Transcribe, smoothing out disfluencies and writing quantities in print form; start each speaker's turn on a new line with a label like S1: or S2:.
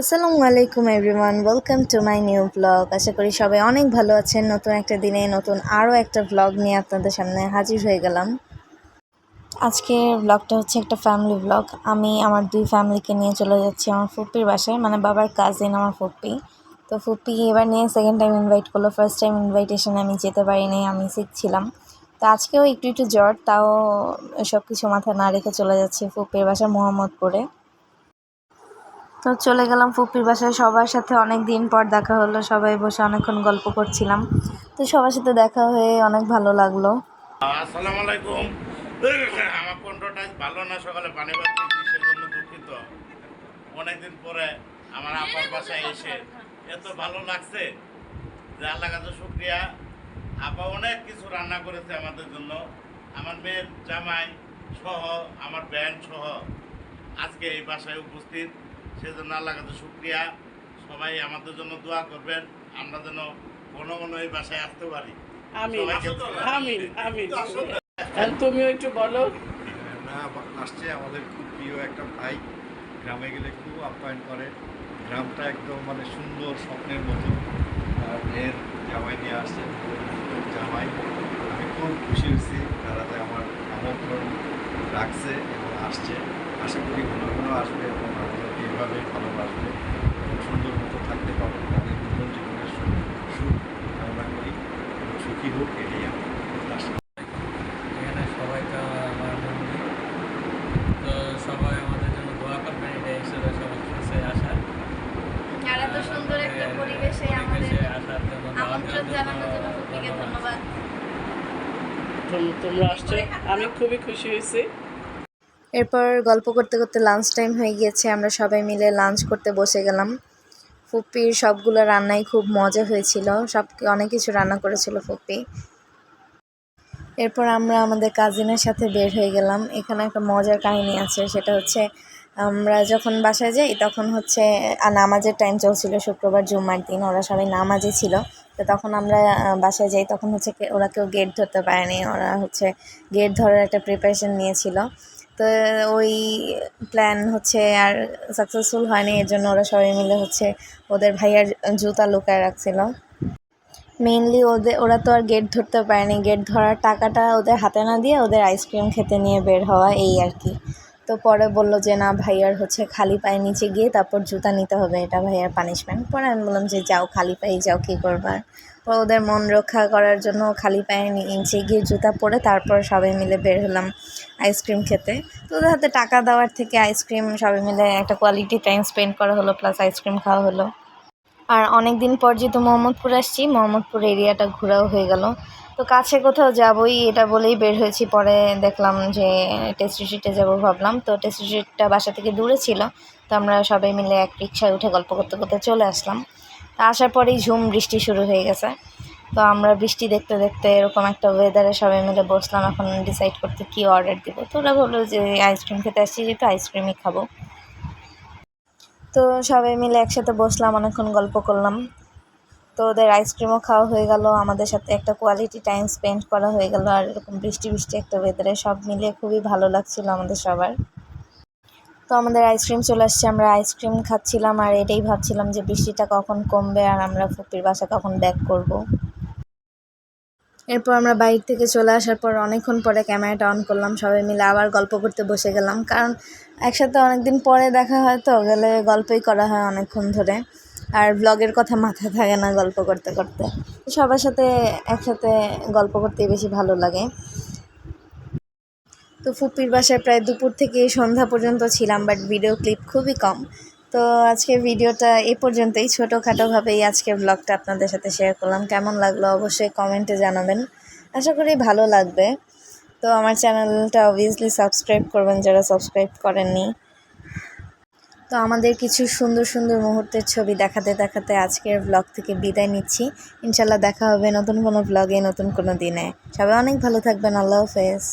S1: আসসালামু আলাইকুম everyone, welcome to my new blog. আশা করি সবাই অনেক ভালো আছেন। নতুন একটা দিনে নতুন আরও একটা ব্লগ নিয়ে আপনাদের সামনে হাজির হয়ে গেলাম। আজকের ব্লগটা হচ্ছে একটা ফ্যামিলি ব্লগ। আমি আমার দুই ফ্যামিলিকে নিয়ে চলে যাচ্ছি আমার ফুপ্পির বাসায়, মানে বাবার কাজিন আমার ফুপ্পি। তো ফুপ্পি এবার নিয়ে সেকেন্ড টাইম ইনভাইট করলো। ফার্স্ট টাইম ইনভাইটেশনে আমি যেতে পারিনি, আমি সিক ছিলাম। তো আজকেও একটু একটু জ্বর, তাও সব কিছু মাথায় না রেখে চলে যাচ্ছি ফুপ্পির বাসা মোহাম্মদপুরে। তো চলে গেলাম ফুপির বাসায়। সবার সাথে অনেক দিন পর দেখা হলো, সবাই বসে অনেকক্ষণ গল্প করছিলাম। তো সবার সাথে দেখা হয়ে অনেক ভালো লাগলো।
S2: আসসালামু আলাইকুম। আমার কণ্ঠটা ভালো না, সকালে পানি পাচ্ছি, সেজন্য দুঃখিত। অনেকদিন পরে আমার আপার বাসায় এসে এত ভালো লাগছে যে আল্লাহ কাছে শুক্রিয়া। আপা অনেক কিছু রান্না করেছে আমাদের জন্য, আমার মেয়ের জামাই সহ, আমার ব্যান্ড সহ আজকে এই বাসায় উপস্থিত। সেজন্য আল্লাহ কাছে শুক্রিয়া। সবাই আমাদের জন্য দোয়া করবেন, আমরা যেন ঘন ঘন এই বাসায় আসতে পারি।
S3: আমিন আমিন আমিন। তুমিও একটু বলো।
S4: না, আসছে আমাদের খুব প্রিয় একটা ভাই, গ্রামে গেলে খুব আপ্যায়ন করে। গ্রামটা একদম মানে সুন্দর স্বপ্নের মতো। আর মেয়ের জামাই নিয়ে আসছে, জামাই আমি খুব খুশি হয়েছি। তারা যে আমার আমন্ত্রণ রাখছে এবং আসছে। আশা করি ঘন ঘন আসবে এবং আমাদেরকে এভাবে ভালোবাসবে এবং সুন্দর মতো থাকতে পারবো। তাদের জীবন জীবনের সুখ কামনা করি এবং সুখী হোক, এটাই আমার প্রত্যাশা।
S5: এখানে সবাই তো আমার বন্ধু, তো সবাই আমাদের জন্য দোয়া করবেন, এটা হিসেবে সবার কাছে আসা।
S1: আর এত সুন্দর একটা পরিবেশে আমাদের
S5: আসার জন্য
S1: আমন্ত্রণ জানানোর জন্য ফুপিকে ধন্যবাদ।
S3: তোমরা আসছো, আমি খুবই খুশি হয়েছি।
S1: এরপর গল্প করতে করতে লাঞ্চ টাইম হয়ে গিয়েছে। আমরা সবাই মিলে লাঞ্চ করতে বসে গেলাম। ফুপির সবগুলো রান্নাই খুব মজা হয়েছিল, অনেক কিছু রান্না করেছিল ফুপি। এরপর আমরা আমাদের কাজিনের সাথে বের হয়ে গেলাম। এখানে একটা মজার কাহিনী আছে, সেটা হচ্ছে আমরা যখন বাসায় যাই তখন হচ্ছে নামাজের টাইম চলছিল, শুক্রবার জুম্মার দিন, ওরা সবাই নামাজে ছিল। তো তখন আমরা বাসায় যাই, তখন হচ্ছে ওরা কেউ গেট ধরতে পারেনি, ওরা হচ্ছে গেট ধরার একটা প্রিপারেশন নিয়েছিল। তো ওই প্ল্যান হচ্ছে আর সাকসেসফুল হয়নি, এর জন্য ওরা সবাই মিলে হচ্ছে ওদের ভাইয়ার জুতা লুকায় রাখছিল। মেইনলি ওরা তো আর গেট ধরতে পারেনি, গেট ধরার টাকাটা ওদের হাতে না দিয়ে ওদের আইসক্রিম খেতে নিয়ে বের হওয়া, এই আর কি। তো পরে বললো যে না, ভাইয়ার হচ্ছে খালি পায়ে নিচে গিয়ে তারপর জুতা নিতে হবে, এটা ভাইয়ার পানিশমেন্ট। পরে আমি বললাম যে যাও, খালি পায়ে যাও, কী করবার। পরে ওদের মন রক্ষা করার জন্য খালি পায়ে নিচে গিয়ে জুতা পরে তারপর সবাই মিলে বের হলাম আইসক্রিম খেতে। তো ওদের হাতে টাকা দেওয়ার থেকে আইসক্রিম, সবাই মিলে একটা কোয়ালিটি টাইম স্পেন্ড করা হলো, প্লাস আইসক্রিম খাওয়া হলো। আর অনেক দিন পর যেহেতু মোহাম্মদপুর আসছি, মোহাম্মদপুর এরিয়াটা ঘোরাও হয়ে গেল। তো কাছে কোথাও যাবই এটা বলেই বের হয়েছি। পরে দেখলাম যে টেস্টি স্ট্রিটে যাবো ভাবলাম, তো টেস্টি স্ট্রিটটা বাসা থেকে দূরে ছিল। তো আমরা সবাই মিলে এক রিকশায় উঠে গল্প করতে করতে চলে আসলাম। তো আসার পরেই ঝুম বৃষ্টি শুরু হয়ে গেছে। তো আমরা বৃষ্টি দেখতে দেখতে এরকম একটা ওয়েদারে সবাই মিলে বসলাম এখন ডিসাইড করতে কী অর্ডার দিব। তো ওরা বললো যে আইসক্রিম খেতে আসছি, যেহেতু আইসক্রিমই খাবো। তো সবাই মিলে একসাথে বসলাম, অনেকক্ষণ গল্প করলাম। তো ওদের আইসক্রিমও খাওয়া হয়ে গেল, আমাদের সাথে একটা কোয়ালিটি টাইম স্পেন্ড করা হয়ে গেল। আর এরকম বৃষ্টি বৃষ্টি একটা ওয়েদারে সব মিলিয়ে খুবই ভালো লাগছিল আমাদের সবার। তো আমাদের আইসক্রিম চলে আসছে, আমরা আইসক্রিম খাচ্ছিলাম আর এটাই ভাবছিলাম যে বৃষ্টিটা কখন কমবে আর আমরা ফুপির বাসা কখন ব্যাক করব। এরপর আমরা বাইরে থেকে চলে আসার পর অনেকক্ষণ পরে ক্যামেরাটা অন করলাম, সবাই মিলে আবার গল্প করতে বসে গেলাম। কারণ একসাথে অনেকদিন পরে দেখা হয়, তো গেলে গল্পই করা হয় অনেকক্ষণ ধরে, আর ব্লগের কথা মাথায় থাকে না গল্প করতে করতে। সবার সাথে একসাথে গল্প করতেই বেশি ভালো লাগে। তো ফুপির বাসায় প্রায় দুপুর থেকে সন্ধ্যা পর্যন্ত ছিলাম, বাট ভিডিও ক্লিপ খুবই কম। তো আজকের ভিডিওটা এই পর্যন্তই, ছোটোখাটোভাবেই আজকের ব্লগটা আপনাদের সাথে শেয়ার করলাম। কেমন লাগলো অবশ্যই কমেন্টে জানাবেন, আশা করি ভালো লাগবে। তো আমার চ্যানেলটা অবভিয়াসলি সাবস্ক্রাইব করবেন যারা সাবস্ক্রাইব করেননি। তো আমাদের কিছু সুন্দর সুন্দর মুহূর্তের ছবি দেখাতে দেখাতে আজকের ব্লগ থেকে বিদায় নিচ্ছি। ইনশাল্লাহ দেখা হবে নতুন কোনো ব্লগে, নতুন কোনো দিনে। সবাই অনেক ভালো থাকবেন। আল্লাহ হাফেজ।